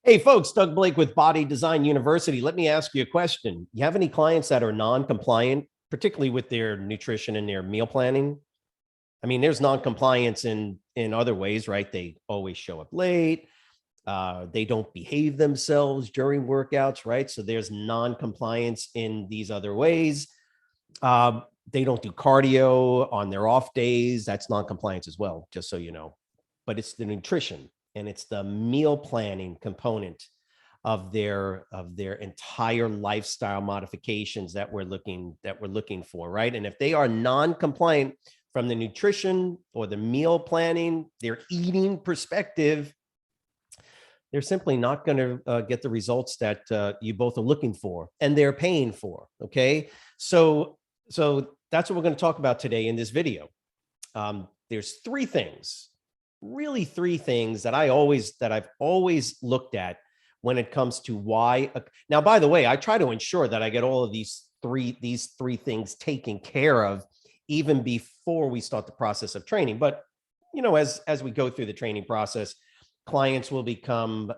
Hey folks, Doug Blake with Body Design University. Let me ask you a question. You have any clients that are non-compliant, particularly with their nutrition and their meal planning? I mean, there's non-compliance in other ways, right? They always show up late. They don't behave themselves during workouts, right? So there's non-compliance in these other ways. They don't do cardio on their off days. That's non-compliance as well, just so you know. But it's the nutrition and it's the meal planning component of their entire lifestyle modifications that we're looking for, right? And if they are non-compliant from the nutrition or the meal planning, their eating perspective, they're simply not going to get the results that you both are looking for and they're paying for. Okay, so that's what we're going to talk about today in this video. There's three things, really three things that I've always looked at when it comes to why. Now, by the way, I try to ensure that I get all of these three things taken care of even before we start the process of training. But you know, as we go through the training process, clients will become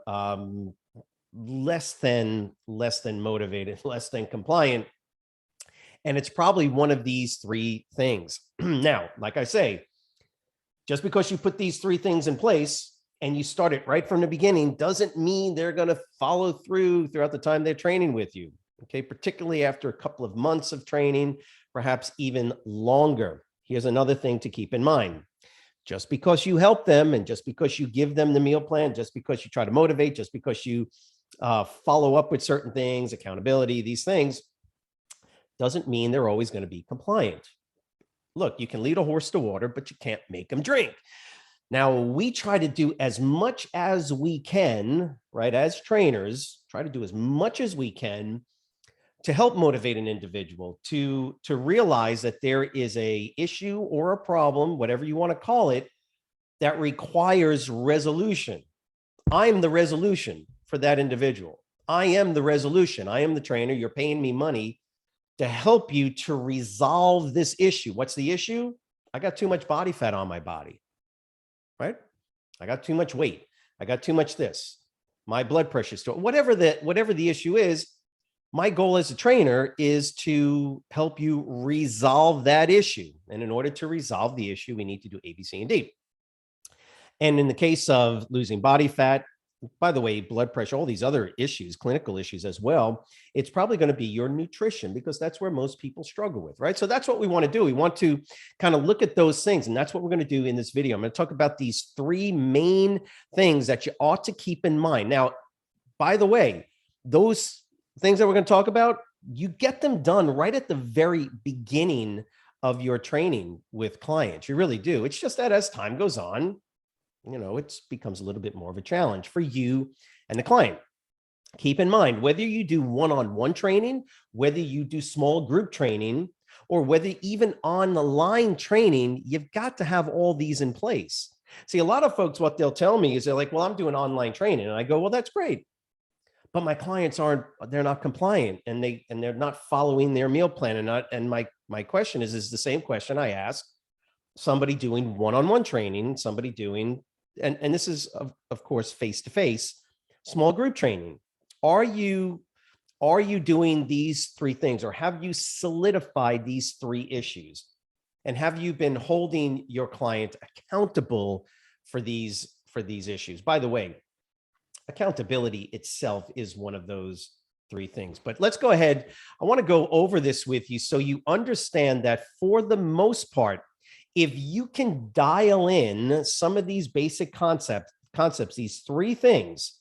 less than motivated, less than compliant. And it's probably one of these three things. Now, like I say, just because you put these three things in place and you start it right from the beginning doesn't mean they're going to follow through throughout the time they're training with you. Okay, particularly after a couple of months of training, perhaps even longer. Here's another thing to keep in mind. Just because you help them and just because you give them the meal plan, just because you try to motivate, just because you follow up with certain things, accountability, these things, doesn't mean they're always going to be compliant. Look, you can lead a horse to water, but you can't make them drink. Now, we try to do as much as we can, right? As trainers, try to do as much as we can to help motivate an individual to realize that there is a issue or a problem, whatever you want to call it, that requires resolution. I'm the resolution for that individual. I am the resolution. I am the trainer. You're paying me money to help you to resolve this issue. What's the issue? I got too much body fat on my body, right? I got too much weight. I got too much this. My blood pressure is too, whatever the issue is. My goal as a trainer is to help you resolve that issue. And in order to resolve the issue, we need to do A, B, C, and D. And in the case of losing body fat, by the way, blood pressure, all these other issues, clinical issues as well, it's probably going to be your nutrition because that's where most people struggle with, right? So that's what we want to do. We want to kind of look at those things. And that's what we're going to do in this video. I'm going to talk about these three main things that you ought to keep in mind. Now, by the way, those things that we're going to talk about, you get them done right at the very beginning of your training with clients. You really do. It's just that as time goes on, you know, it becomes a little bit more of a challenge for you and the client. Keep in mind, whether you do one-on-one training, whether you do small group training, or whether even on the line training, you've got to have all these in place. See, a lot of folks, what they'll tell me is they're like, well, I'm doing online training. And I go, well, that's great. But my clients they're not compliant and they're not following their meal plan. And my question is the same question I ask somebody doing one-on-one training, somebody doing, and this is of course, face-to-face, small group training. Are you doing these three things, or have you solidified these three issues? And have you been holding your client accountable for these issues? By the way, accountability itself is one of those three things. But let's go ahead. I want to go over this with you so you understand that for the most part, if you can dial in some of these basic concepts, these three things,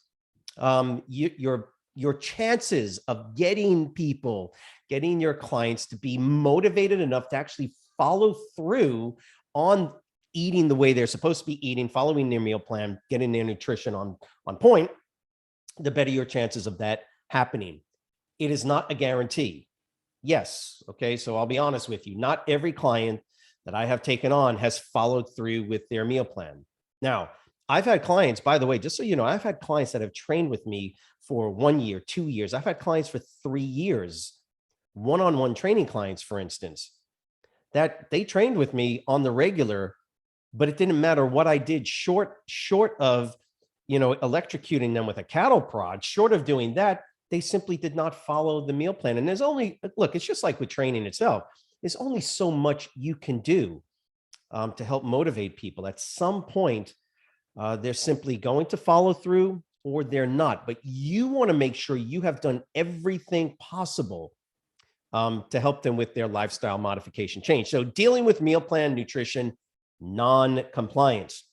your chances of getting your clients to be motivated enough to actually follow through on eating the way they're supposed to be eating, following their meal plan, getting their nutrition on point, the better your chances of that happening. It is not a guarantee. Yes. Okay. So I'll be honest with you. Not every client that I have taken on has followed through with their meal plan. Now, I've had clients, by the way, just so you know, I've had clients that have trained with me for 1 year, 2 years. I've had clients for 3 years, one-on-one training clients, for instance, that they trained with me on the regular, but it didn't matter what I did short of electrocuting them with a cattle prod. Short of doing that, they simply did not follow the meal plan. And there's only, look, it's just like with training itself. There's only so much you can do to help motivate people. At some point, they're simply going to follow through or they're not. But you want to make sure you have done everything possible to help them with their lifestyle modification change. So dealing with meal plan, nutrition, non-compliance.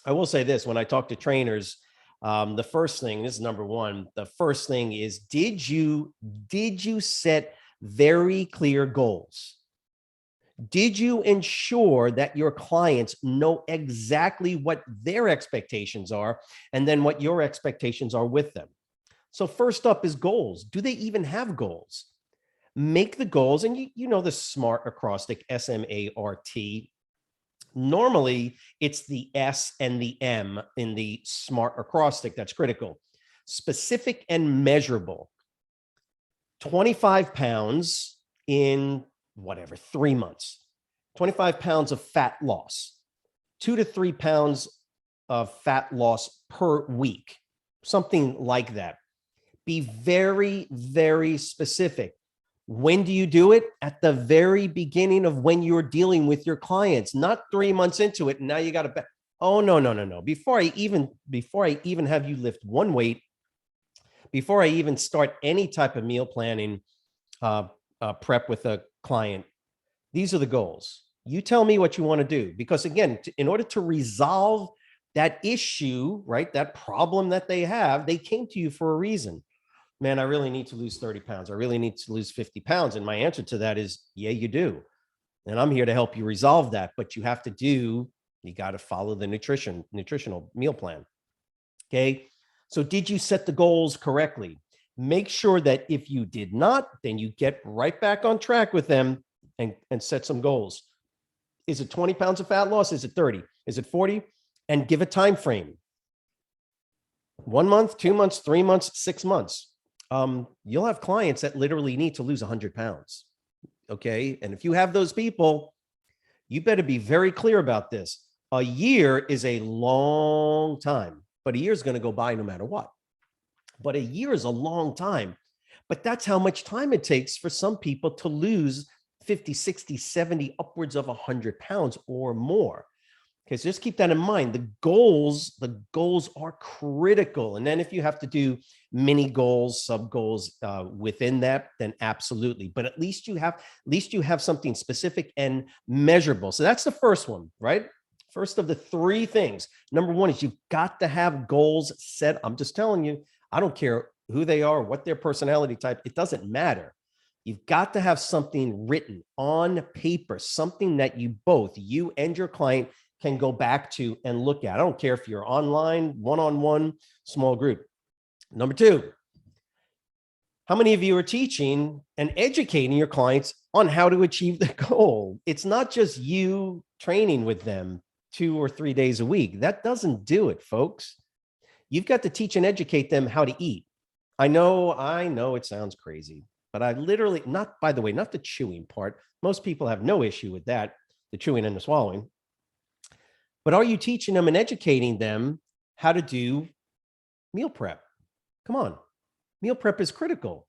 I will say this, when I talk to trainers, the first thing, this is number one, the first thing is, did you set very clear goals? Did you ensure that your clients know exactly what their expectations are and then what your expectations are with them? So first up is goals. Do they even have goals? Make the goals, and you know the SMART acrostic, SMART. Normally, it's the S and the M in the SMART acrostic that's critical. Specific and measurable. 25 pounds in whatever, 3 months. 25 pounds of fat loss. 2 to 3 pounds of fat loss per week. Something like that. Be very, very specific. When do you do it? At the very beginning of when you're dealing with your clients, not 3 months into it. And now you got to, oh, no. Before I even have you lift one weight, before I even start any type of meal planning prep with a client, these are the goals. You tell me what you want to do, because again, in order to resolve that issue, right, that problem that they have, they came to you for a reason. Man, I really need to lose 30 pounds. I really need to lose 50 pounds. And my answer to that is, yeah, you do. And I'm here to help you resolve that. But you have to you got to follow the nutritional meal plan. Okay. So did you set the goals correctly? Make sure that if you did not, then you get right back on track with them and set some goals. Is it 20 pounds of fat loss? Is it 30? Is it 40? And give a time frame. 1 month, 2 months, 3 months, 6 months. You'll have clients that literally need to lose 100 pounds. Okay. And if you have those people, you better be very clear about this. A year is a long time, but a year is going to go by no matter what. But a year is a long time. But that's how much time it takes for some people to lose 50, 60, 70, upwards of 100 pounds or more. Okay, so just keep that in mind. The goals are critical. And then if you have to do mini goals, sub goals within that, then absolutely. But at least you have something specific and measurable. So that's the first one, right? First of the three things. Number one is you've got to have goals set. I'm just telling you, I don't care who they are, what their personality type, it doesn't matter. You've got to have something written on paper, something that you and your client can go back to and look at. I don't care if you're online, one-on-one, small group. Number two, how many of you are teaching and educating your clients on how to achieve the goal? It's not just you training with them 2 or 3 days a week. That doesn't do it, folks. You've got to teach and educate them how to eat. I know it sounds crazy, but I literally, by the way, not the chewing part. Most people have no issue with that, the chewing and the swallowing. But are you teaching them and educating them how to do meal prep? Come on. Meal prep is critical.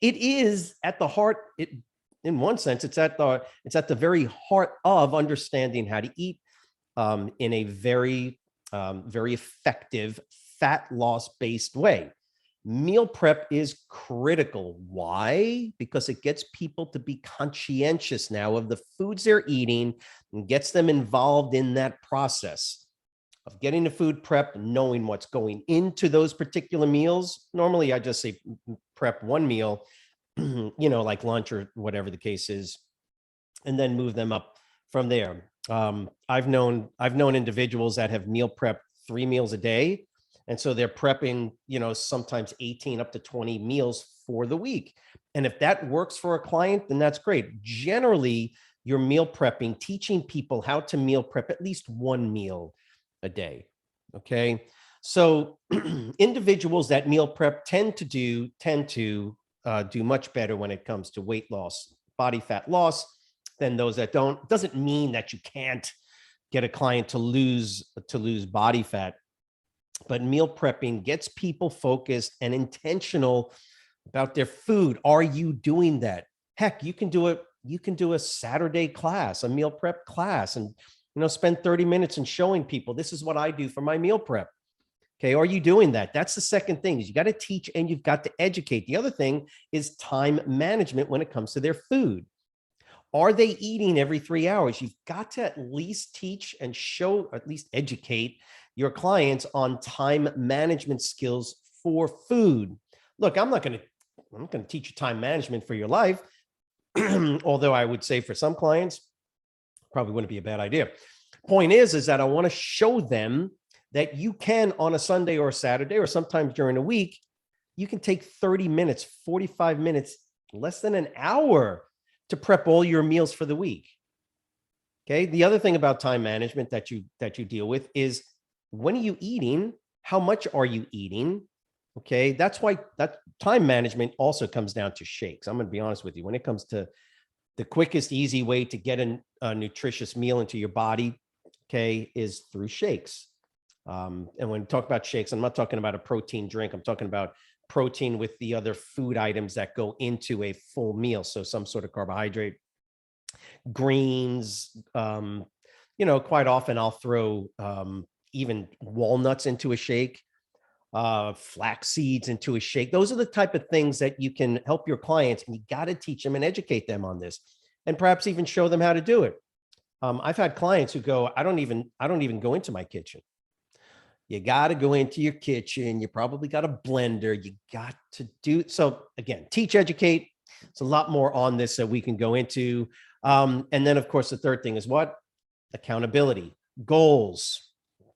It is at the heart, in one sense, it's at the very heart of understanding how to eat in a very effective fat loss based way. Meal prep is critical. Why? Because it gets people to be conscientious now of the foods they're eating and gets them involved in that process of getting the food prep, knowing what's going into those particular meals. Normally, I just say prep one meal, like lunch or whatever the case is, and then move them up from there. I've known individuals that have meal prepped 3 meals a day. And so they're prepping, sometimes 18 up to 20 meals for the week. And if that works for a client, then that's great. Generally, you're meal prepping, teaching people how to meal prep at least 1 meal a day. Okay. So individuals that meal prep tend to do much better when it comes to weight loss, body fat loss, than those that don't. Doesn't mean that you can't get a client to lose body fat. but meal prepping gets people focused and intentional about their food. Are you doing that? Heck, you can do it. You can do a Saturday class, a meal prep class, and spend 30 minutes and showing people this is what I do for my meal prep. Okay, are you doing that? That's the second thing, is you got to teach and you've got to educate. The other thing is time management when it comes to their food. Are they eating every 3 hours? You've got to at least teach and show, at least educate your clients on time management skills for food. Look, I'm not going to teach you time management for your life. Although I would say for some clients, probably wouldn't be a bad idea. Point is that I want to show them that you can, on a Sunday or a Saturday, or sometimes during the week, you can take 30 minutes, 45 minutes, less than an hour to prep all your meals for the week. Okay. The other thing about time management that you deal with is, when are you eating? How much are you eating? Okay. That's why that time management also comes down to shakes. I'm going to be honest with you. When it comes to the quickest, easy way to get a nutritious meal into your body, okay, is through shakes. And when we talk about shakes, I'm not talking about a protein drink. I'm talking about protein with the other food items that go into a full meal. So some sort of carbohydrate, greens, quite often I'll throw even walnuts into a shake, flax seeds into a shake. Those are the type of things that you can help your clients, and you got to teach them and educate them on this, and perhaps even show them how to do it. I've had clients who go, I don't even go into my kitchen. You got to go into your kitchen. You probably got a blender. You got to do. So again, teach, educate. It's a lot more on this that we can go into. And then of course, the third thing is what? Accountability, goals.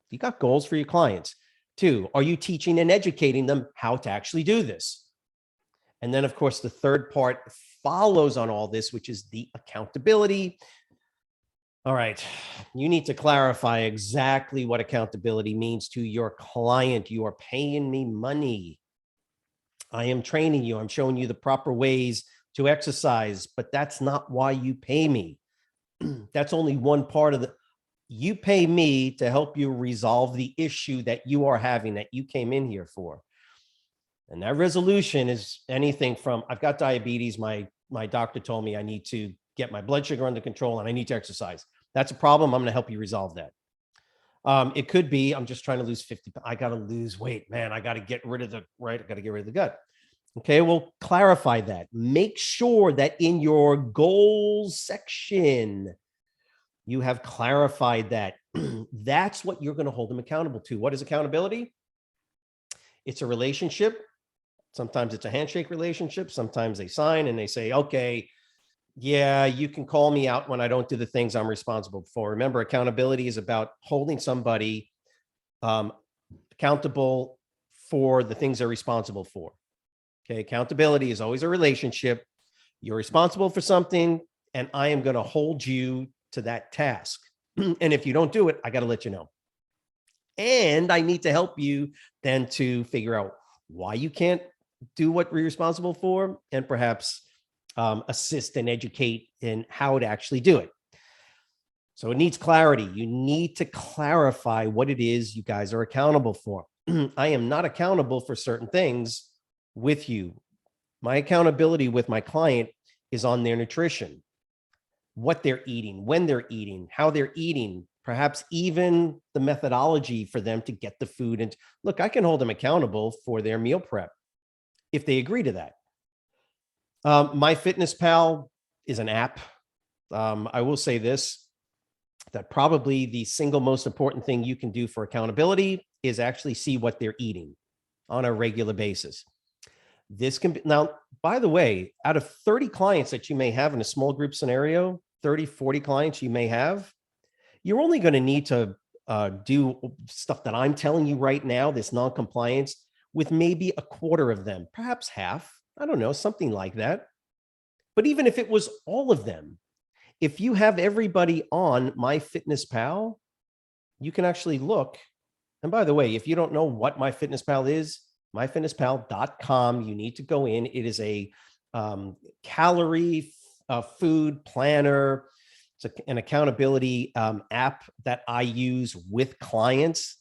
You got goals for your clients. 2, are you teaching and educating them how to actually do this? And then of course, the third part follows on all this, which is the accountability. All right, you need to clarify exactly what accountability means to your client. You are paying me money. I am training you. I'm showing you the proper ways to exercise, but that's not why you pay me. That's only one part of you pay me to help you resolve the issue that you are having, that you came in here for. And that resolution is anything from, I've got diabetes. My doctor told me I need to get my blood sugar under control and I need to exercise. That's a problem. I'm going to help you resolve that. It could be, I'm just trying to lose 50. I got to lose weight, man. I got to get rid of I got to get rid of the gut. Okay. Well, clarify that. Make sure that in your goals section, you have clarified that. That's what you're going to hold them accountable to. What is accountability? It's a relationship. Sometimes it's a handshake relationship. Sometimes they sign and they say, okay, yeah, you can call me out when I don't do the things I'm responsible for. Remember, accountability is about holding somebody accountable for the things they're responsible for. Okay. Accountability is always a relationship. You're responsible for something, and I am going to hold you to that task. And if you don't do it, I got to let you know. And I need to help you then to figure out why you can't do what you're responsible for, and perhaps assist and educate in how to actually do it. So it needs clarity. You need to clarify what it is you guys are accountable for. I am not accountable for certain things with you. My accountability with my client is on their nutrition, what they're eating, when they're eating, how they're eating, perhaps even the methodology for them to get the food. And look, I can hold them accountable for their meal prep if they agree to that. MyFitnessPal is an app. I will say this, that probably the single most important thing you can do for accountability is actually see what they're eating on a regular basis. This can be, now, by the way, out of 30 clients that you may have in a small group scenario, 30, 40 clients you may have, you're only going to need to do stuff that I'm telling you right now, this non-compliance, with maybe a quarter of them, perhaps half. I don't know, something like that. But even if it was all of them, if you have everybody on MyFitnessPal, you can actually look. And by the way, if you don't know what MyFitnessPal is, myfitnesspal.com, you need to go in. It is a calorie food planner. It's an accountability app that I use with clients.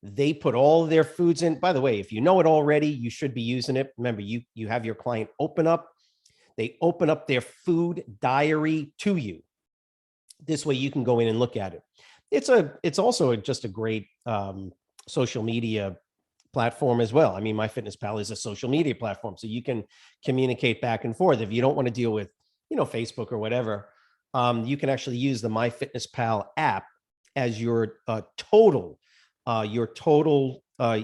They put all their foods in. By the way, if you know it already, you should be using it. Remember, you have your client they open up their food diary to you. This way you can go in and look at it. It's also just a great social media platform as well. I mean, MyFitnessPal is a social media platform, so you can communicate back and forth. If you don't want to deal with, Facebook or whatever, you can actually use the MyFitnessPal app as your total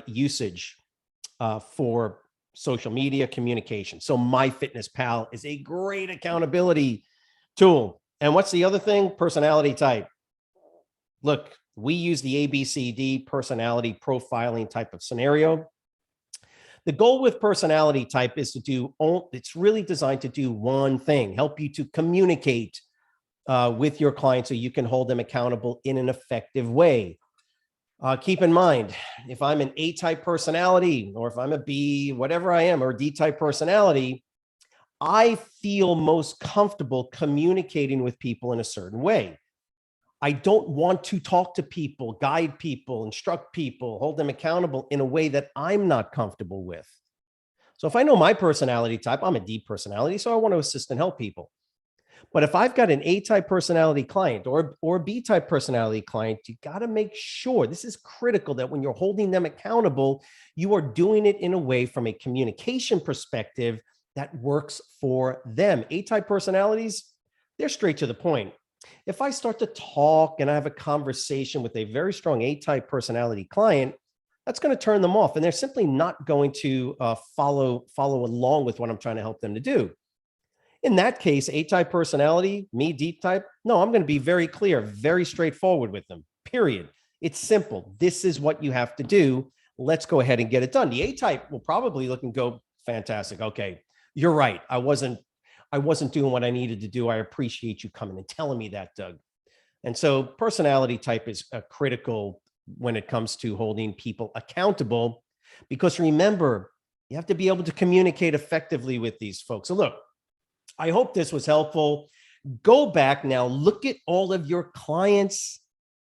usage for social media communication. So MyFitnessPal is a great accountability tool. And what's the other thing? Personality type. Look, we use the ABCD personality profiling type of scenario. The goal with personality type is it's really designed to do one thing: help you to communicate with your client so you can hold them accountable in an effective way. Keep in mind, if I'm an A-type personality, or if I'm a B, whatever I am, or D-type personality, I feel most comfortable communicating with people in a certain way. I don't want to talk to people, guide people, instruct people, hold them accountable in a way that I'm not comfortable with. So if I know my personality type, I'm a D personality, so I want to assist and help people. But if I've got an A-type personality client or a B-type personality client, you got to make sure, this is critical, that when you're holding them accountable, you are doing it in a way from a communication perspective that works for them. A-type personalities, they're straight to the point. If I start to talk and I have a conversation with a very strong A-type personality client, that's going to turn them off, and they're simply not going to follow along with what I'm trying to help them to do. In that case, A-type personality, me, D-type, no, I'm going to be very clear, very straightforward with them, period. It's simple. This is what you have to do. Let's go ahead and get it done. The A-type will probably look and go, fantastic. Okay, you're right. I wasn't doing what I needed to do. I appreciate you coming and telling me that, Doug. And so personality type is critical when it comes to holding people accountable, because remember, you have to be able to communicate effectively with these folks. So look, I hope this was helpful. Go back now, look at all of your clients,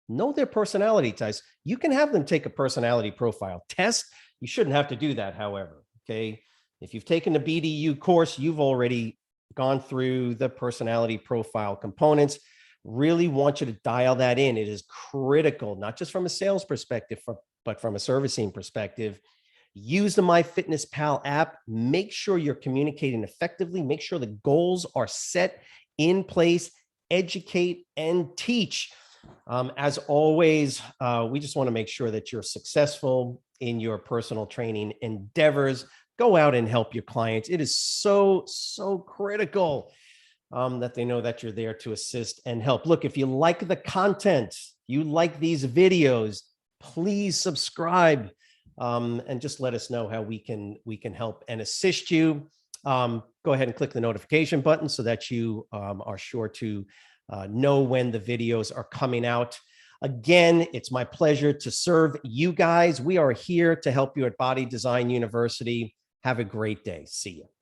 know their personality types. You can have them take a personality profile test. You shouldn't have to do that, however, okay? If you've taken the BDU course, you've already gone through the personality profile components. Really want you to dial that in. It is critical, not just from a sales perspective, but from a servicing perspective. Use the MyFitnessPal app. Make sure you're communicating effectively. Make sure the goals are set in place. Educate and teach. As always, we just want to make sure that you're successful in your personal training endeavors. Go out and help your clients. It is so critical that they know that you're there to assist and help. Look, if you like the content, you like these videos, please subscribe. And just let us know how we can help and assist you. Go ahead and click the notification button so that you are sure to know when the videos are coming out. Again, it's my pleasure to serve you guys. We are here to help you at Body Design University. Have a great day. See you.